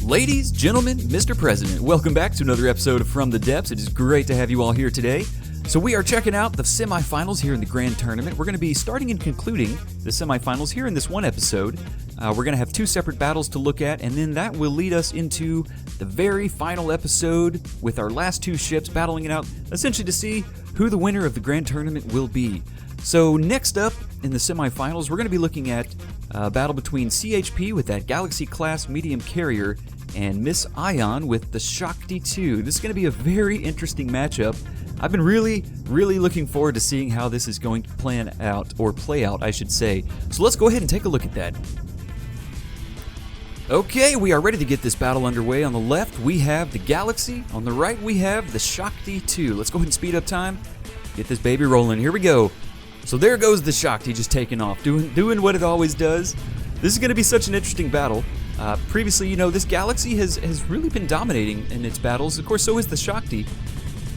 Ladies, gentlemen, Mr. President, welcome back to another episode of From the Depths. It is great to have you all here today. So we are checking out the semifinals here in the Grand Tournament. We're going to be starting and concluding the semifinals here in this one episode. We're going to have two separate battles to look at, and then that will lead us into the very final episode with our last two ships battling it out, essentially to see who the winner of the Grand Tournament will be. So next up in the semifinals, we're going to be looking at a battle between CHP with that Galaxy-class medium carrier and Miss Ion with the Shakti 2. This is going to be a very interesting matchup. I've been really looking forward to seeing how this is going to play out, I should say. So let's go ahead and take a look at that. Okay, we are ready to get this battle underway. On the left, we have the Galaxy. On the right, we have the Shakti 2. Let's go ahead and speed up time. Get this baby rolling. Here we go. So there goes the Shakti just taking off, doing what it always does. This is going to be such an interesting battle. Previously, this Galaxy has really been dominating in its battles. Of course, so is the Shakti.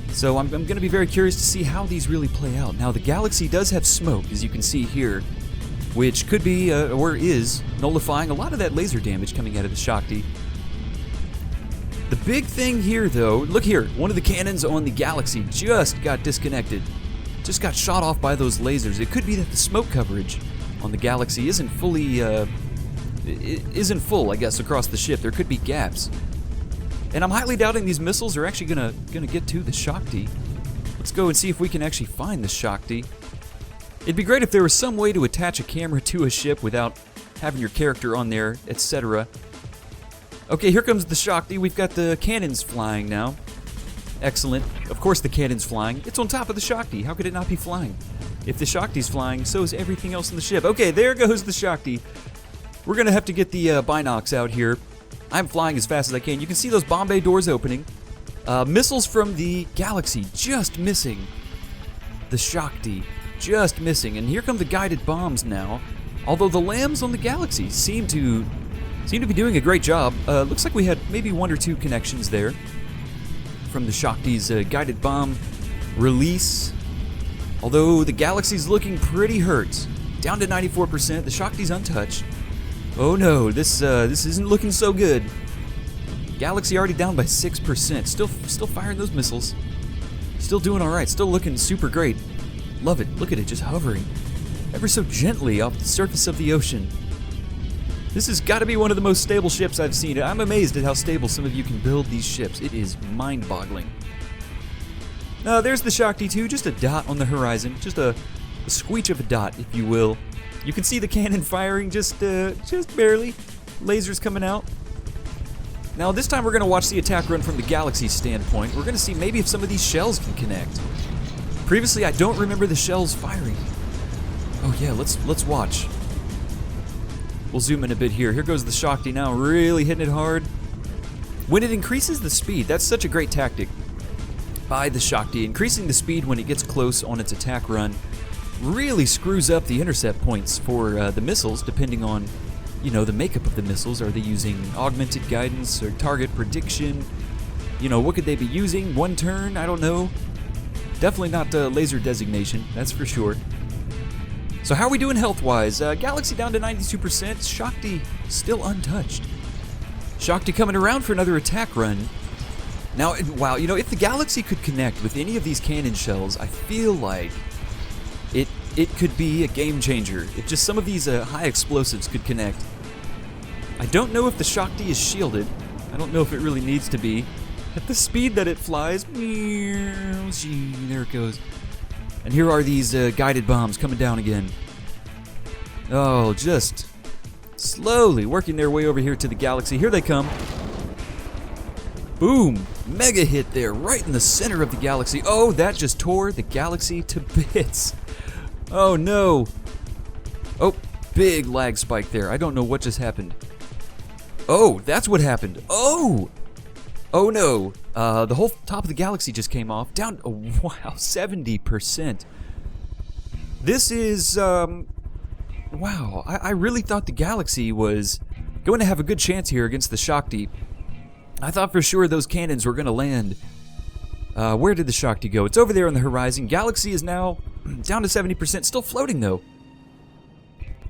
So I'm going to be very curious to see how these really play out. Now, the Galaxy does have smoke, as you can see here, which could be, or is, nullifying a lot of that laser damage coming out of the Shakti. The big thing here, though, look here, one of the cannons on the Galaxy just got disconnected. Just got shot off by those lasers. It could be that the smoke coverage on the Galaxy isn't full, I guess, across the ship. There could be gaps. And I'm highly doubting these missiles are actually gonna get to the Shakti. Let's go and see if we can actually find the Shakti. It'd be great if there was some way to attach a camera to a ship without having your character on there, etc. Okay, here comes the Shakti. We've got the cannons flying now. Excellent. Of course the cannon's flying. It's on top of the Shakti. How could it not be flying? If the Shakti's flying, so is everything else in the ship. Okay, there goes the Shakti. We're gonna have to get the binocs out here. I'm flying as fast as I can. You can see those bomb bay doors opening. Missiles from the Galaxy just missing. The Shakti just missing. And here come the guided bombs now. Although the lambs on the Galaxy seem to be doing a great job. Looks like we had maybe one or two connections there from the Shakti's guided bomb release. Although the Galaxy's looking pretty hurt. Down to 94%. The Shakti's untouched. Oh no, this isn't looking so good. Galaxy already down by 6%. Still firing those missiles. Still doing alright. Still looking super great. Love it. Look at it just hovering ever so gently off the surface of the ocean. This has got to be one of the most stable ships I've seen. I'm amazed at how stable some of you can build these ships. It is mind-boggling. There's the Shakti 2, just a dot on the horizon. Just a squeech of a dot, if you will. You can see the cannon firing just barely. Lasers coming out. Now this time we're going to watch the attack run from the Galaxy standpoint. We're going to see maybe if some of these shells can connect. Previously, I don't remember the shells firing. Oh yeah, let's watch. We'll zoom in a bit here. Here goes the Shakti now, really hitting it hard. When it increases the speed, that's such a great tactic by the Shakti. Increasing the speed when it gets close on its attack run really screws up the intercept points for the missiles, depending on, the makeup of the missiles. Are they using augmented guidance or target prediction? What could they be using? One turn? I don't know. Definitely not laser designation, that's for sure. So how are we doing health-wise? Galaxy down to 92%, Shakti still untouched. Shakti coming around for another attack run. Now, wow, if the Galaxy could connect with any of these cannon shells, I feel like it could be a game changer. If just some of these high explosives could connect. I don't know if the Shakti is shielded. I don't know if it really needs to be. At the speed that it flies, there it goes. And here are these guided bombs coming down again. Oh, just slowly working their way over here to the Galaxy. Here they come. Boom! Mega hit there, right in the center of the Galaxy. Oh, that just tore the Galaxy to bits. Oh no. Oh, big lag spike there. I don't know what just happened. Oh, that's what happened. Oh! Oh no, the whole top of the Galaxy just came off. Down, oh, wow, 70%. This is, wow, I really thought the Galaxy was going to have a good chance here against the Shakti. I thought for sure those cannons were going to land. Where did the Shakti go? It's over there on the horizon. Galaxy is now down to 70%, still floating though.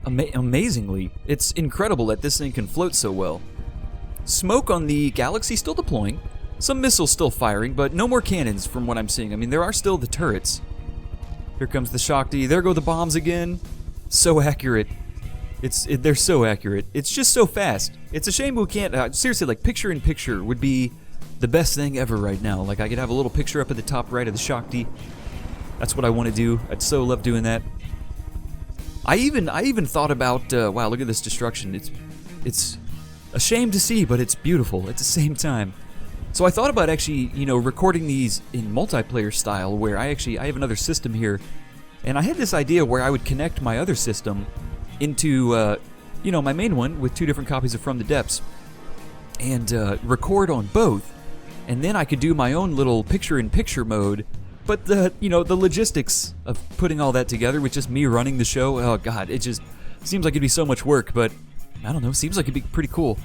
Amazingly, it's incredible that this thing can float so well. Smoke on the Galaxy still deploying. Some missiles still firing, but no more cannons from what I'm seeing. I mean, there are still the turrets. Here comes the Shakti. There go the bombs again. So accurate. They're so accurate. It's just so fast. It's a shame we can't... seriously, like, picture-in-picture would be the best thing ever right now. Like, I could have a little picture up at the top right of the Shakti. That's what I want to do. I'd so love doing that. I even thought about... wow, look at this destruction. It's a shame to see, but it's beautiful at the same time. So I thought about actually, you know, recording these in multiplayer style, where I have another system here, and I had this idea where I would connect my other system into, you know, my main one with 2 different copies of From the Depths, and record on both, and then I could do my own little picture-in-picture mode. But the logistics of putting all that together with just me running the show, oh god, it just seems like it'd be so much work. But I don't know, seems like it'd be pretty cool,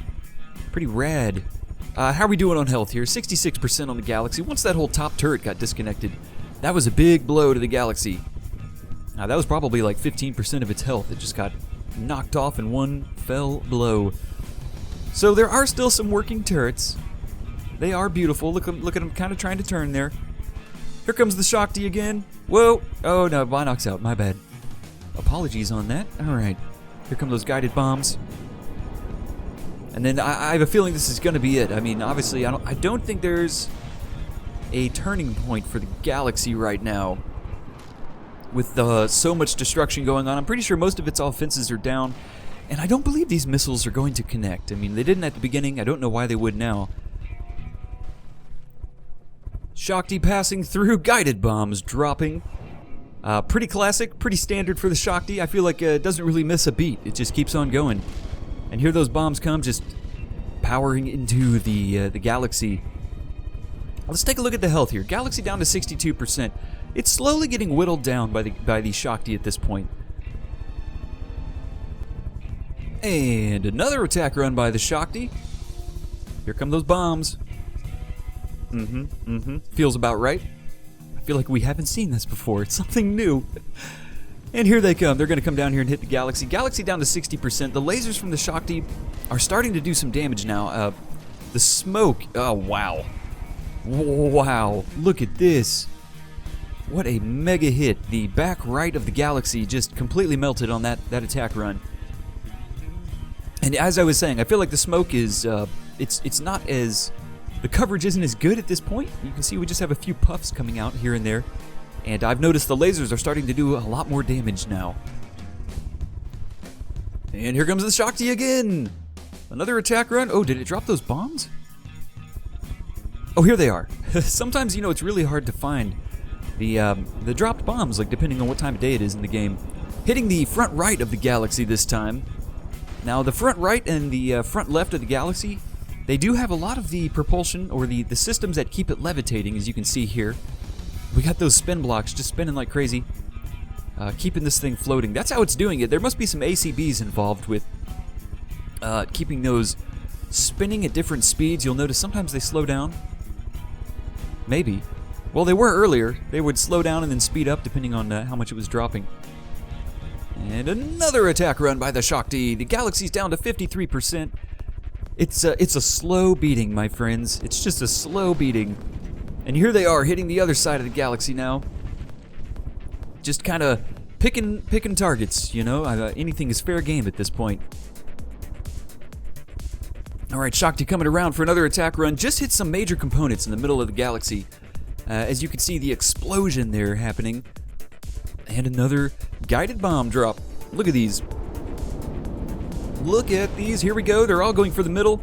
pretty rad. How are we doing on health here? 66% on the Galaxy. Once that whole top turret got disconnected, that was a big blow to the Galaxy. That was probably like 15% of its health. It just got knocked off in one fell blow. So there are still some working turrets. They are beautiful. Look at them kind of trying to turn there. Here comes the Shakti again. Whoa. Oh no, Binox out. My bad. Apologies on that. Alright. Here come those guided bombs. And then I have a feeling this is going to be it. I mean, obviously, I don't think there's a turning point for the Galaxy right now. With so much destruction going on, I'm pretty sure most of its offenses are down. And I don't believe these missiles are going to connect. I mean, they didn't at the beginning. I don't know why they would now. Shakti passing through, guided bombs dropping. Pretty classic, pretty standard for the Shakti. I feel like it doesn't really miss a beat. It just keeps on going. And here those bombs come, just powering into the Galaxy. Let's take a look at the health here. Galaxy down to 62%. It's slowly getting whittled down by the Shakti at this point. And another attack run by the Shakti. Here come those bombs. Feels about right. I feel like we haven't seen this before. It's something new. And here they come. They're going to come down here and hit the Galaxy. Galaxy down to 60%. The lasers from the Shakti are starting to do some damage now. The smoke. Oh, wow. Wow. Look at this. What a mega hit. The back right of the Galaxy just completely melted on that attack run. And as I was saying, I feel like the smoke is, it's not as, the coverage isn't as good at this point. You can see we just have a few puffs coming out here and there. And I've noticed the lasers are starting to do a lot more damage now. And here comes the Shakti again. Another attack run. Oh, did it drop those bombs? Oh, here they are. Sometimes, you know, it's really hard to find the dropped bombs, like depending on what time of day it is in the game. Hitting the front right of the Galaxy this time. Now, the front right and the front left of the Galaxy, they do have a lot of the propulsion, or the systems that keep it levitating, as you can see here. We got those spin blocks just spinning like crazy, keeping this thing floating. That's how it's doing it. There must be some ACBs involved with keeping those spinning at different speeds. You'll notice sometimes they slow down. Maybe. Well, they were earlier. They would slow down and then speed up depending on how much it was dropping. And another attack run by the Shakti. The Galaxy's down to 53%. It's a slow beating, my friends. It's just a slow beating. And here they are, hitting the other side of the Galaxy now. Just kind of picking targets, you know? Anything is fair game at this point. Alright, Shakti coming around for another attack run. Just hit some major components in the middle of the Galaxy. As you can see, the explosion there happening. And another guided bomb drop. Look at these. Look at these. Here we go. They're all going for the middle.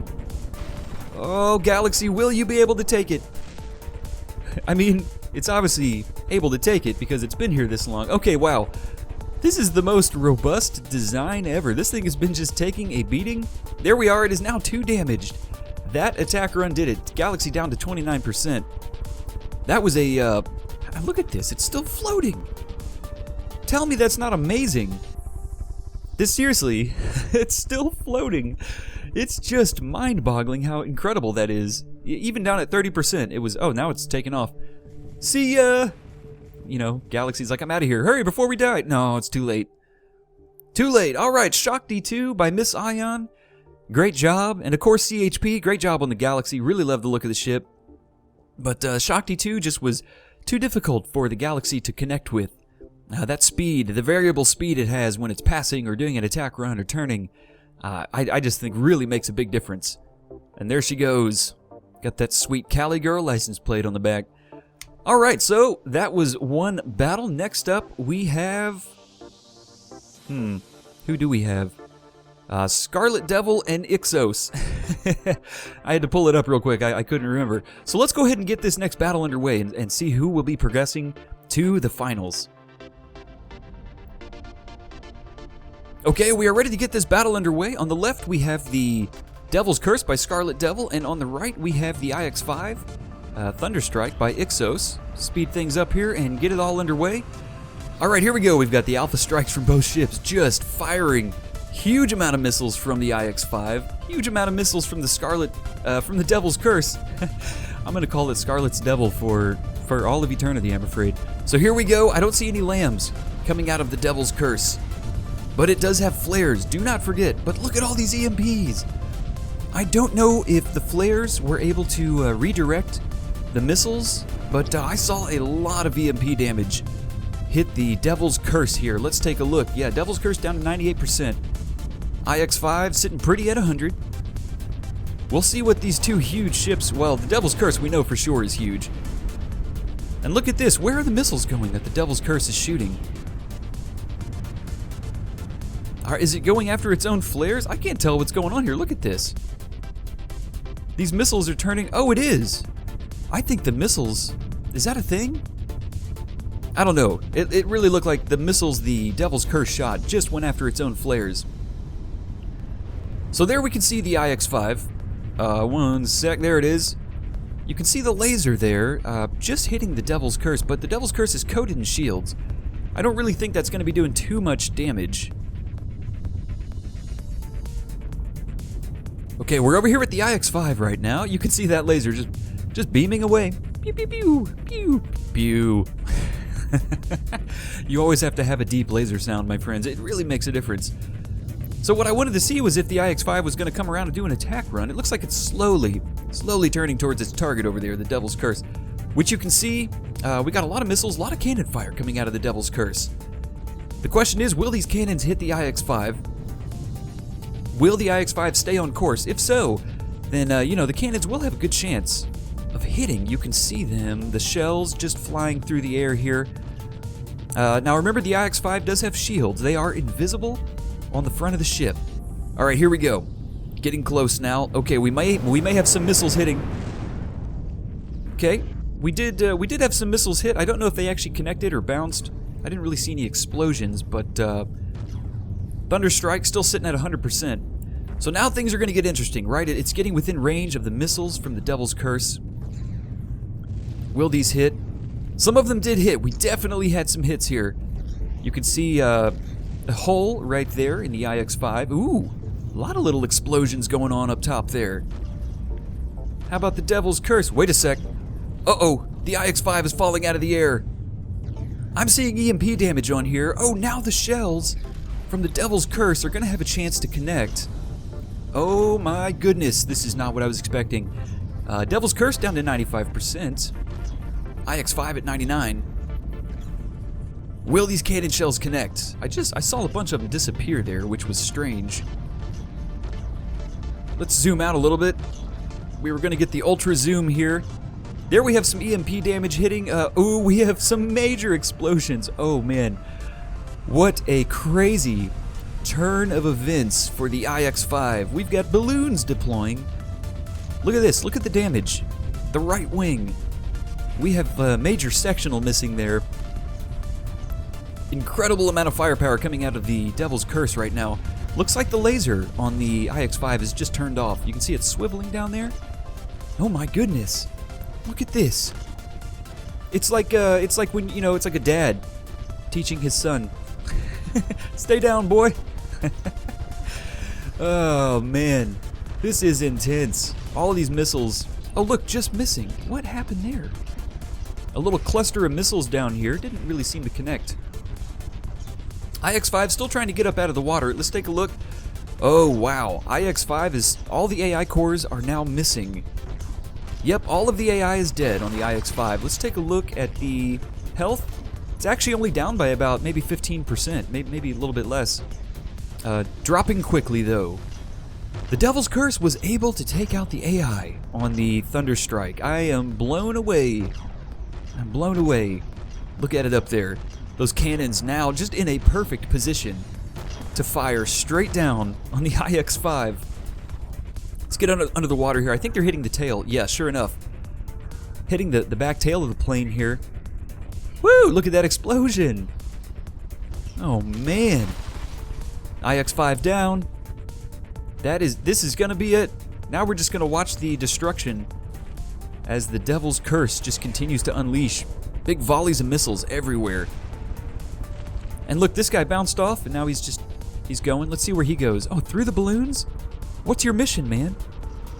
Oh, Galaxy, will you be able to take it? I mean, it's obviously able to take it because it's been here this long. Okay, wow. This is the most robust design ever. This thing has been just taking a beating. There we are. It is now 2 damaged. That attack run did it. Galaxy down to 29%. That was a, look at this. It's still floating. Tell me that's not amazing. This, seriously, it's still floating. It's just mind-boggling how incredible that is. Even down at 30%, it was, oh, now it's taken off. See ya! You know, Galaxy's like, I'm out of here. Hurry before we die. No, it's too late. Too late. All right, Shakti 2 by Miss Ion Great job. And of course, CHP, great job on the Galaxy. Really love the look of the ship. But Shakti 2 just was too difficult for the Galaxy to connect with. That speed, the variable speed it has when it's passing or doing an attack run or turning, I just think really makes a big difference. And there she goes. Got that sweet Cali Girl license plate on the back. Alright, so that was one battle. Next up, we have... who do we have? Scarlet Devil and Ixos. I had to pull it up real quick. I couldn't remember. So let's go ahead and get this next battle underway and see who will be progressing to the finals. Okay, we are ready to get this battle underway. On the left, we have the Devil's Curse by Scarlet Devil, and on the right, we have the IX-5 Thunderstrike by Ixos. Speed things up here and get it all underway. Alright, here we go. We've got the Alpha Strikes from both ships just firing huge amount of missiles from the IX-5, huge amount of missiles from the from the Devil's Curse. I'm going to call it Scarlet's Devil for all of eternity, I'm afraid. So here we go. I don't see any lambs coming out of the Devil's Curse. But it does have flares, do not forget. But look at all these EMPs. I don't know if the flares were able to redirect the missiles, but I saw a lot of EMP damage hit the Devil's Curse here. Let's take a look. Yeah, Devil's Curse down to 98%. IX-5 sitting pretty at 100. We'll see what these two huge ships, well, the Devil's Curse we know for sure is huge. And look at this, where are the missiles going that the Devil's Curse is shooting? Is it going after its own flares? I can't tell what's going on here. Look at this. These missiles are turning... Oh, it is. I think the missiles... Is that a thing? I don't know. It really looked like the missiles the Devil's Curse shot just went after its own flares. So there we can see the IX-5. One sec. There it is. You can see the laser there just hitting the Devil's Curse, but the Devil's Curse is coated in shields. I don't really think that's going to be doing too much damage. Okay, we're over here with the IX-5 right now. You can see that laser just beaming away. Pew, pew, pew, pew, pew. You always have to have a deep laser sound, my friends. It really makes a difference. So what I wanted to see was if the IX-5 was going to come around and do an attack run. It looks like it's slowly turning towards its target over there, the Devil's Curse. Which you can see, we got a lot of missiles, a lot of cannon fire coming out of the Devil's Curse. The question is, will these cannons hit the IX-5? Will the IX-5 stay on course? If so, then, you know, the cannons will have a good chance of hitting. You can see them, the shells just flying through the air here. Now remember, the IX-5 does have shields. They are invisible on the front of the ship. Alright, here we go. Getting close now. Okay, we may have some missiles hitting. Okay, we did have some missiles hit. I don't know if they actually connected or bounced. I didn't really see any explosions, but Thunderstrike still sitting at 100%. So now things are going to get interesting, right? It's getting within range of the missiles from the Devil's Curse. Will these hit? Some of them did hit. We definitely had some hits here. You can see a hole right there in the IX-5. Ooh, a lot of little explosions going on up top there. How about the Devil's Curse? Wait a sec. Uh-oh, the IX-5 is falling out of the air. I'm seeing EMP damage on here. Oh, now the shells from the Devil's Curse are going to have a chance to connect. Oh my goodness, this is not what I was expecting. Devil's Curse down to 95%. IX-5 at 99. Will these cannon shells connect? I saw a bunch of them disappear there, which was strange. Let's zoom out a little bit. We were going to get the ultra zoom here. There we have some EMP damage hitting. Ooh, we have some major explosions. Oh man. What a crazy turn of events for the IX-5. We've got balloons deploying. Look at this. Look at the damage. The right wing. We have a major sectional missing there. Incredible amount of firepower coming out of the Devil's Curse right now. Looks like the laser on the IX-5 is just turned off. You can see it swiveling down there. Oh my goodness. Look at this. It's like when, you know, it's like a dad teaching his son. Stay down, boy. Oh man. This is intense. All of these missiles. Oh look, just missing. What happened there? A little cluster of missiles down here. Didn't really seem to connect. IX-5 still trying to get up out of the water. Let's take a look. Oh, wow. IX-5 is... all the AI cores are now missing. Yep, all of the AI is dead on the IX-5. Let's take a look at the health. It's actually only down by about maybe 15%, maybe a little bit less. Dropping quickly, though. The Devil's Curse was able to take out the AI on the Thunderstrike. I am blown away. I'm blown away. Look at it up there. Those cannons now just in a perfect position to fire straight down on the IX-5. Let's get under the water here. I think they're hitting the tail. Yeah, sure enough. Hitting the back tail of the plane here. Woo! Look at that explosion. Oh, man. IX-5 down. This is going to be it. Now we're just going to watch the destruction as the Devil's Curse just continues to unleash big volleys of missiles everywhere. And look, this guy bounced off, and now he's going. Let's see where he goes. Oh, through the balloons? What's your mission, man?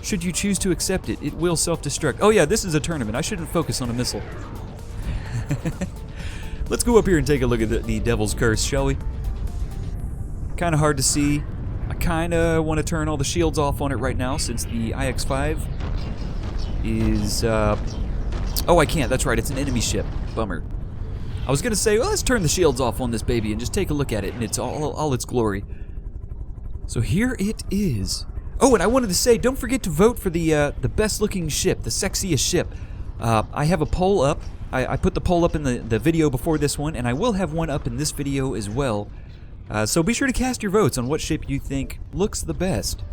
Should you choose to accept it, it will self-destruct. Oh yeah, this is a tournament. I shouldn't focus on a missile. Let's go up here and take a look at the Devil's Curse, shall we? Kind of hard to see. I kind of want to turn all the shields off on it right now since the IX-5 is... oh, I can't. That's right. It's an enemy ship. Bummer. I was going to say, well, let's turn the shields off on this baby and just take a look at it in its all its glory. So here it is. Oh, and I wanted to say, don't forget to vote for the best-looking ship, the sexiest ship. I have a poll up. I put the poll up in the video before this one, and I will have one up in this video as well. So be sure to cast your votes on what ship you think looks the best.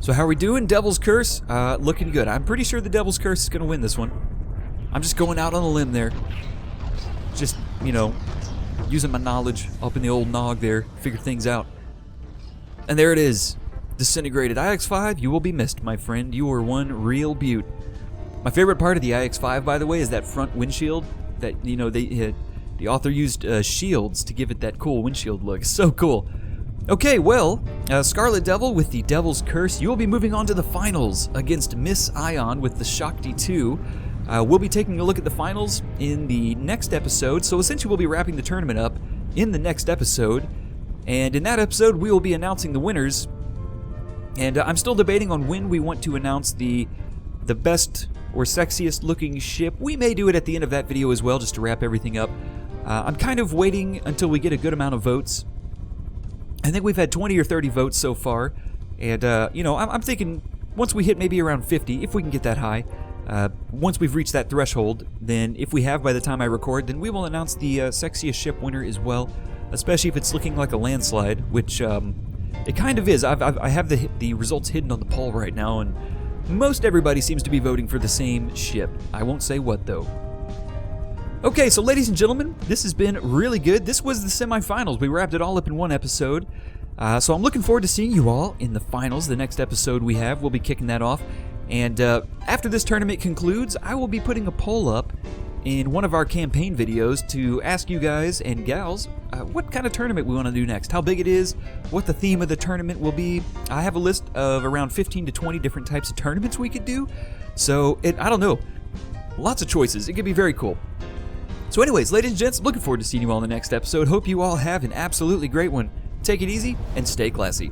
So how are we doing? Devil's Curse, looking good. I'm pretty sure the Devil's Curse is going to win this one. I'm just going out on a limb there. Just, you know, using my knowledge up in the old nog there, figure things out. And there it is. Disintegrated. IX-5, you will be missed, my friend. You are one real beaut. My favorite part of the IX-5, by the way, is that front windshield. That, you know, the author used shields to give it that cool windshield look. So cool. Okay, well, Scarlet Devil with the Devil's Curse. You will be moving on to the finals against Miss Ion with the Shakti 2. We'll be taking a look at the finals in the next episode. So essentially we'll be wrapping the tournament up in the next episode. And in that episode, we will be announcing the winners. And I'm still debating on when we want to announce the best or sexiest looking ship. We may do it at the end of that video as well, just to wrap everything up. I'm kind of waiting until we get a good amount of votes. I think we've had 20 or 30 votes so far. And, you know, I'm thinking once we hit maybe around 50, if we can get that high, once we've reached that threshold, then if we have by the time I record, then we will announce the sexiest ship winner as well. Especially if it's looking like a landslide, which it kind of is. I have the results hidden on the poll right now, and most everybody seems to be voting for the same ship. I won't say what, though. Okay, so ladies and gentlemen, this has been really good. This was the semifinals. We wrapped it all up in one episode. So I'm looking forward to seeing you all in the finals. The next episode we have, we'll be kicking that off. And after this tournament concludes, I will be putting a poll up in one of our campaign videos to ask you guys and gals what kind of tournament we want to do next, how big it is, what the theme of the tournament will be. I have a list of around 15 to 20 different types of tournaments we could do, so I don't know, lots of choices. It could be very cool. So anyways, ladies and gents, looking forward to seeing you all in the next episode. Hope you all have an absolutely great one. Take it easy and stay classy.